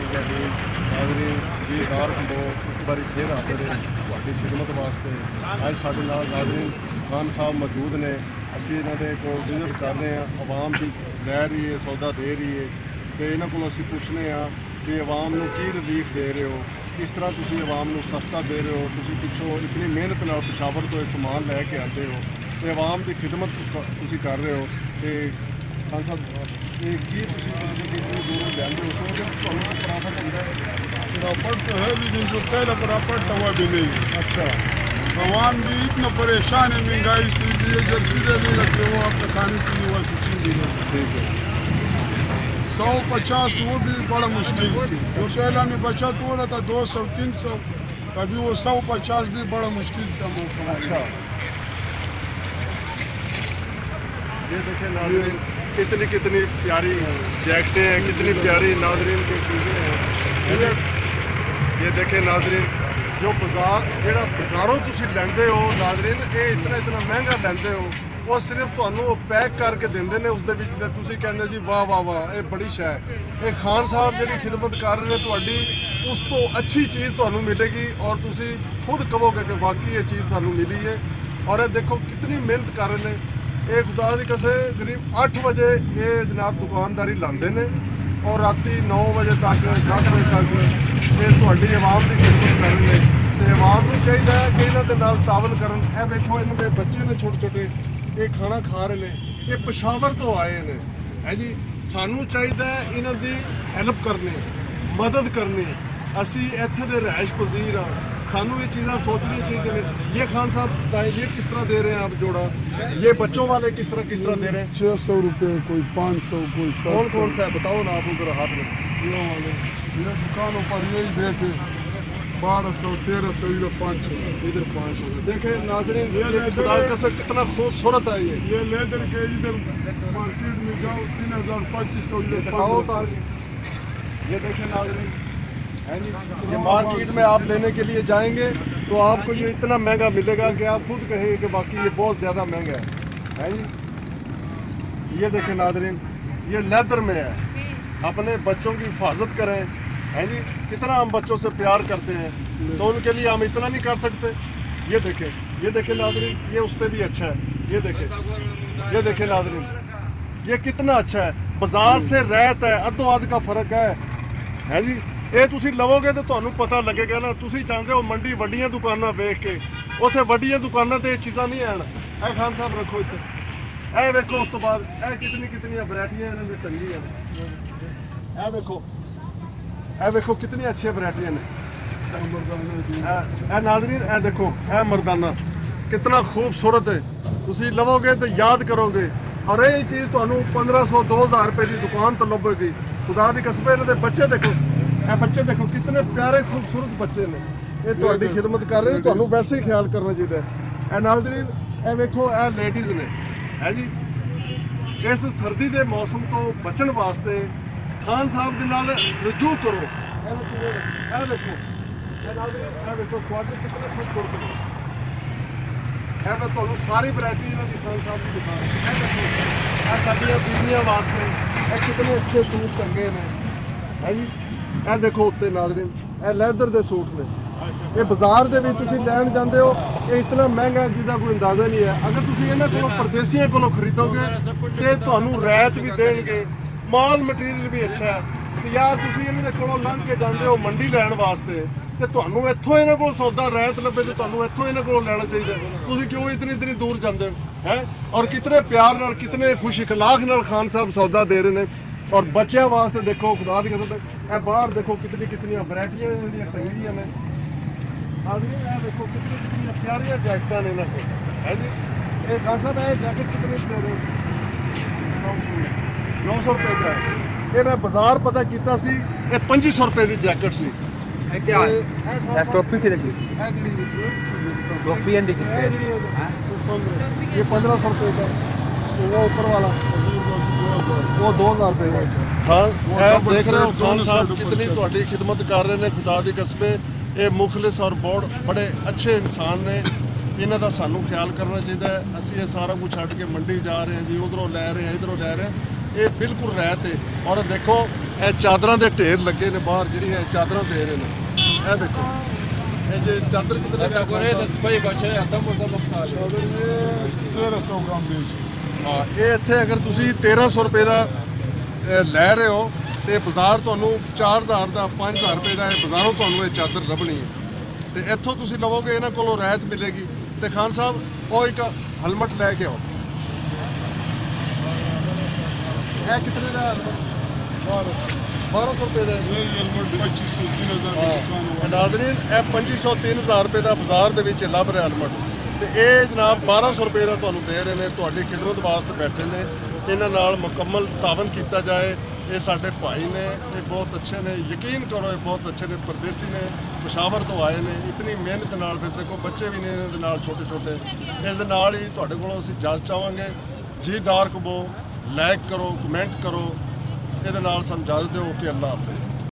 नाज़रीन दीदार खंडो एक बार फिर हाजिर है तुहाडी खिदमत वास्ते। अज साडे नाल नाज़रीन खान साहब मौजूद ने। असीं इन्हां दे कोल विजिट कर रहे हैं। आवाम की लै रही है, सौदा दे रही है, तो इन्हां कोलों असीं पुछने कि आवाम नूं की रिलीफ दे रहे हो, किस तरह तुसीं आवाम नूं सस्ता दे रहे हो। तुसीं पिछों इतनी मेहनत नाल पेशावर तो यह समान लैके आते हो, तो आवाम की खिदमत तुसीं कर रहे हो। तो खान साहब ये की तुसीं इतनी दूर लैंदे हो, क्योंकि तुहानूं प्रॉफिट हुंदा है। प्रॉफिट तो है, लेकिन जो पहले प्रॉफिट था वह भी नहीं। अच्छा, भगवान भी इतना परेशान है महंगाई से, इसलिए जब सीधे नहीं रखते वो आपने खाने के लिए वैसी चीज़ ही नहीं। ठीक है। 150 वो भी बड़ा मुश्किल से, जो पहला में बचत हो रहा था 200-300, अभी वो 150 भी बड़ा मुश्किल से हम कमा। अच्छा, ये देखिए नाज़रीन कितनी कितनी प्यारी जैकेटें हैं, कितनी प्यारी नाज़रीन की चीज़ें हैं। ये देखें नाज़रीन, जो बाजार जो बाजारों तुसीं लैंदे हो नाज़रीन, ये इतना इतना महंगा लैंदे हो, वो सिर्फ तुहानूं पैक करके देंदे ने। उस दे विच ते तुसीं कहंदे जी वाह वाह वाह, ये बड़ी शै है। ये खान साहब जिहड़ी खिदमत कर रहे हैं तुहाडी, उस तो अच्छी चीज़ तुहानूं मिलेगी और तुसीं खुद कहोगे कि वाकई ये चीज़ सानूं मिली है। और ये देखो कितनी मेहनत कर रहे हैं। ये खुदा दी कसम करीब 8 बजे ये जनाब दुकानदारी लाते हैं और राती 9 बजे तक 10 बजे तक ये तुहाडी आवाम की खिदमत कर रहे हैं। तो आवाम को चाहिए कि इन्हों के नाल तावन करन। ए देखो इन्हों के बच्चे ने छोटे छोटे, ये खाना खा रहे हैं, ये पेशावर तो आए हैं है जी। सानू चाहिए इन्हों की हैल्प करनी, मदद करनी। असी इत्थे दे रहायश पजीर हाँ, सानू ये चीज़ें सोचनी चाहिए। ये खान साहब ये किस तरह दे रहे हैं आप जोड़ा, ये बच्चों वाले किस तरह दे रहे हैं? 600 रुपये, कोई 500, कोई 700। कौन कौन सा है बताओ ना आप उधर हाथ में। ये वाले ये दुकानों पर यही देते 1200, 1300, इधर 500। इधर 500। देखे नाज़रीन ये खुदा का कसम कितना खूबसूरत है। ये लेदर के इधर मार्केट में जाओ 3000-2500, इधर दिखाओ 1500। ये देखें नाज़रीन है जी। ये मार्केट में आप लेने के लिए जाएंगे तो आपको ये इतना महंगा मिलेगा कि आप खुद कहेंगे कि बाकी ये बहुत ज़्यादा महंगा है जी। ये देखें नाज़रीन, ये लेदर में है। अपने बच्चों की हिफाजत करें है जी। कितना हम बच्चों से प्यार करते हैं, तो उनके लिए हम इतना नहीं कर सकते। ये देखें नाज़रीन, ये उससे भी अच्छा है। ये देखें नाज़रीन, ये कितना अच्छा है। बाजार से रहता है, अद्धो अध का फ़र्क है जी। ये तुसी लवोगे तो तुहानू पता लगेगा ना। तुसी चाहते हो मंडी वड्डियां दुकानां वेख के, उत्थे वड्डियां दुकानां ते चीज़ां नहीं आन। ए खान साहब रखो इत्थे, ए वेखो। उस तो बाद ए कितनी वैरायटियां इन्हां दी टंगियां ने। ए वेखो कितनी अच्छी वैरायटियां ने। ए नाज़रीन ए देखो, ए मर्दाना कितना खूबसूरत है। तुसी लवोगे तो याद करोगे। और यही चीज़ तुहानू 1500-2000 रुपए की दुकान तो लभेगी। खुदा दी कसम इन्हां दे बच्चे देखो, ਇਹ ਬੱਚੇ ਦੇਖੋ ਕਿੰਨੇ ਪਿਆਰੇ ਖੂਬਸੂਰਤ ਬੱਚੇ ਨੇ। ਇਹ ਤੁਹਾਡੀ ਖਿਦਮਤ ਕਰ ਰਹੇ ਨੇ, ਤੁਹਾਨੂੰ ਵੈਸੇ ਹੀ ਖਿਆਲ ਕਰਨਾ ਚਾਹੀਦਾ ਹੈ। ਇਹ ਨਾਜ਼ਰੀਨ ਇਹ ਵੇਖੋ, ਇਹ ਲੇਡੀਜ਼ ਨੇ ਹੈ ਜੀ। ਇਸ ਸਰਦੀ ਦੇ ਮੌਸਮ ਤੋਂ ਬਚਣ ਵਾਸਤੇ ਖਾਨ ਸਾਹਿਬ ਦੇ ਨਾਲ ਰਜੂ ਕਰੋ। ਇਹ ਵੇਖੋ, ਇਹ ਨਾਜ਼ਰੀਨ ਇਹ ਵੇਖੋ ਤੁਹਾਡੇ ਕਿੰਨੇ ਖੂਬਸੂਰਤ ਨੇ। ਇਹ ਮੈਂ ਤੁਹਾਨੂੰ ਸਾਰੀ ਵੈਰਾਈਟੀ ਇਹਨਾਂ ਦੀ ਖਾਨ ਸਾਹਿਬ ਦੀ ਦਿਖਾ ਰਿਹਾ। ਇਹ ਦੇਖੋ, ਇਹ ਸਾਡੀਆਂ ਬੀਬੀਆਂ ਵਾਸਤੇ ਇਹ ਕਿੰਨੇ ਅੱਛੇ ਸੂਟ ਟੰਗੇ ਨੇ ਹੈ ਜੀ। ਇਹ ਦੇਖੋ ਉੱਤੇ ਨਾਜ਼ਰੀਨ, ਇਹ ਲੈਦਰ ਦੇ ਸੂਟ ਨੇ। ਇਹ ਬਾਜ਼ਾਰ ਦੇ ਵਿੱਚ ਤੁਸੀਂ ਲੈਣ ਜਾਂਦੇ ਹੋ, ਇਹ ਇਤਨਾ ਮਹਿੰਗਾ ਜਿਹਦਾ ਕੋਈ ਅੰਦਾਜ਼ਾ ਨਹੀਂ ਹੈ। ਅਗਰ ਤੁਸੀਂ ਇਹਨਾਂ ਕੋਲੋਂ ਪਰਦੇਸੀਆਂ ਕੋਲੋਂ ਖਰੀਦੋਗੇ ਤੇ ਤੁਹਾਨੂੰ ਰਿਆਇਤ ਵੀ ਦੇਣਗੇ, ਮਾਲ ਮਟੀਰੀਅਲ ਵੀ ਅੱਛਾ ਹੈ। ਤੇ ਯਾਰ ਤੁਸੀਂ ਇਹਨਾਂ ਦੇ ਕੋਲੋਂ ਲੰਘ ਕੇ ਜਾਂਦੇ ਹੋ ਮੰਡੀ ਲੈਣ ਵਾਸਤੇ, ਤੇ ਤੁਹਾਨੂੰ ਇੱਥੋਂ ਇਹਨਾਂ ਕੋਲ ਸੌਦਾ ਰਿਆਇਤ ਲੱਭੇ ਤੇ ਤੁਹਾਨੂੰ ਇੱਥੋਂ ਇਹਨਾਂ ਕੋਲੋਂ ਲੈਣਾ ਚਾਹੀਦਾ। ਤੁਸੀਂ ਕਿਉਂ ਇਤਨੀ ਦੂਰ ਜਾਂਦੇ ਹੋ ਹੈ? ਔਰ ਕਿਤਨੇ ਪਿਆਰ ਨਾਲ, ਕਿਤਨੇ ਖੁਸ਼ ਇਖਲਾਕ ਨਾਲ ਖਾਨ ਸਾਹਿਬ ਸੌਦਾ ਦੇ ਰਹੇ ਨੇ। और बच्चों वास्ते देखो खुदा दी कसम, बाहर देखो कितनी वैरायटियां टंगियां ने। देखो कितनी प्यारियां जैकटा ने इन्होंने है जी। ये खान साहब ये जैकेट कितने दे रहे हो? 900 रुपये का है। ये मैं बाजार पता किया सी, ये 2500 रुपये की जैकेट सी। ये 1500 रुपये का, वो ऊपर वाला वो 2000 रुपये का। हाँ देख रहे हो खान साहब कितनी तुहाडी खिदमत कर रहे हैं। खुदा दी कसम ये मुखलिस और बहुत बड़े अच्छे इंसान ने। इन्हां दा सानू ख्याल करना चाहिए। असीं ये सारा कुछ छड्ड के मंडी जा रहे हैं जी, उधरों लै रहे हैं, इधरों लै रहे हैं। ਇਹ ਬਿਲਕੁਲ ਰਹਿਤ ਹੈ। ਔਰ ਦੇਖੋ ਇਹ ਚਾਦਰਾਂ ਦੇ ਢੇਰ ਲੱਗੇ ਨੇ ਬਾਹਰ, ਜਿਹੜੀ ਇਹ ਚਾਦਰਾਂ ਦੇ ਰਹੇ ਨੇ। ਇਹ ਦੇਖੋ ਇਹ ਜੇ ਚਾਦਰ ਕਿਤਨੇ ਦਾ चादर ये 1300 ग्राम बेच ਹਾਂ, ਇਹ ਇੱਥੇ ਅਗਰ ਤੁਸੀਂ 1300 ਰੁਪਏ ਦਾ ਲੈ ਰਹੇ ਹੋ ਤੇ ਬਾਜ਼ਾਰ ਤੁਹਾਨੂੰ 4000 ਦਾ 5000 ਰੁਪਏ ਦਾ ਇਹ ਬਾਜ਼ਾਰੋਂ ਤੁਹਾਨੂੰ ਇਹ ਚਾਦਰ ਲੱਭਣੀ ਹੈ। ਤੇ ਇੱਥੋਂ ਤੁਸੀਂ ਲਵੋਗੇ ਇਹਨਾਂ ਕੋਲੋਂ ਰਿਆਇਤ ਮਿਲੇਗੀ। ਤੇ ਖਾਨ ਸਾਹਿਬ ਉਹ ਇੱਕ ਹੈਲਮਟ ਲੈ ਕੇ ਆਓ। ਇਹ ਕਿਤਨੇ ਦਾ ਹੈਲਮਟ? 1200 ਰੁਪਏ ਦਾ ਹੈ। ये हेलमेट 2500 3000 की दुकान हुआ। ਨਾਜ਼ਰੀਨ ਇਹ 2500 3000 ਰੁਪਏ ਦਾ ਬਾਜ਼ਾਰ ਦੇ ਵਿੱਚ ਲੱਭ ਰਿਹਾ ਹੈਲਮਟ ਤੇ ਇਹ ਜਨਾਬ 1200 ਰੁਪਏ ਦਾ ਤੁਹਾਨੂੰ ਦੇ ਰਹੇ ਨੇ। ਤੁਹਾਡੀ ਖਿਦਮਤ ਵਾਸਤੇ ਬੈਠੇ ਨੇ। ਇਹਨਾਂ ਨਾਲ ਮੁਕੰਮਲ ਤਾਵਨ ਕੀਤਾ ਜਾਏ। ਇਹ ਸਾਡੇ ਭਾਈ ਨੇ, ਇਹ ਬਹੁਤ ਅੱਛੇ ਨੇ, ਯਕੀਨ ਕਰੋ ਇਹ ਬਹੁਤ ਅੱਛੇ ਨੇ, ਪਰਦੇਸੀ ਨੇ, ਪਸ਼ਾਵਰ ਤੋਂ ਆਏ ਨੇ। ਇਤਨੀ ਮਿਹਨਤ ਨਾਲ, ਫਿਰ ਦੇਖੋ ਬੱਚੇ ਵੀ ਨੇ ਇਹਨਾਂ ਦੇ ਨਾਲ ਛੋਟੇ ਛੋਟੇ। ਇਸ ਦੇ ਨਾਲ ਹੀ ਤੁਹਾਡੇ ਕੋਲੋਂ ਅਸੀਂ ਇਜਾਜ਼ਤ ਚਾਹਾਂਗੇ। ਜੀ ਡਾਰਕ ਬੋ ਲਾਈਕ ਕਰੋ, ਕਮੈਂਟ ਕਰੋ। ਇਹਦੇ ਨਾਲ ਸਾਨੂੰ ਇਜਾਜ਼ਤ ਦਿਓ ਕਿ ਅੱਲਾ ਹਾਫਿਜ਼।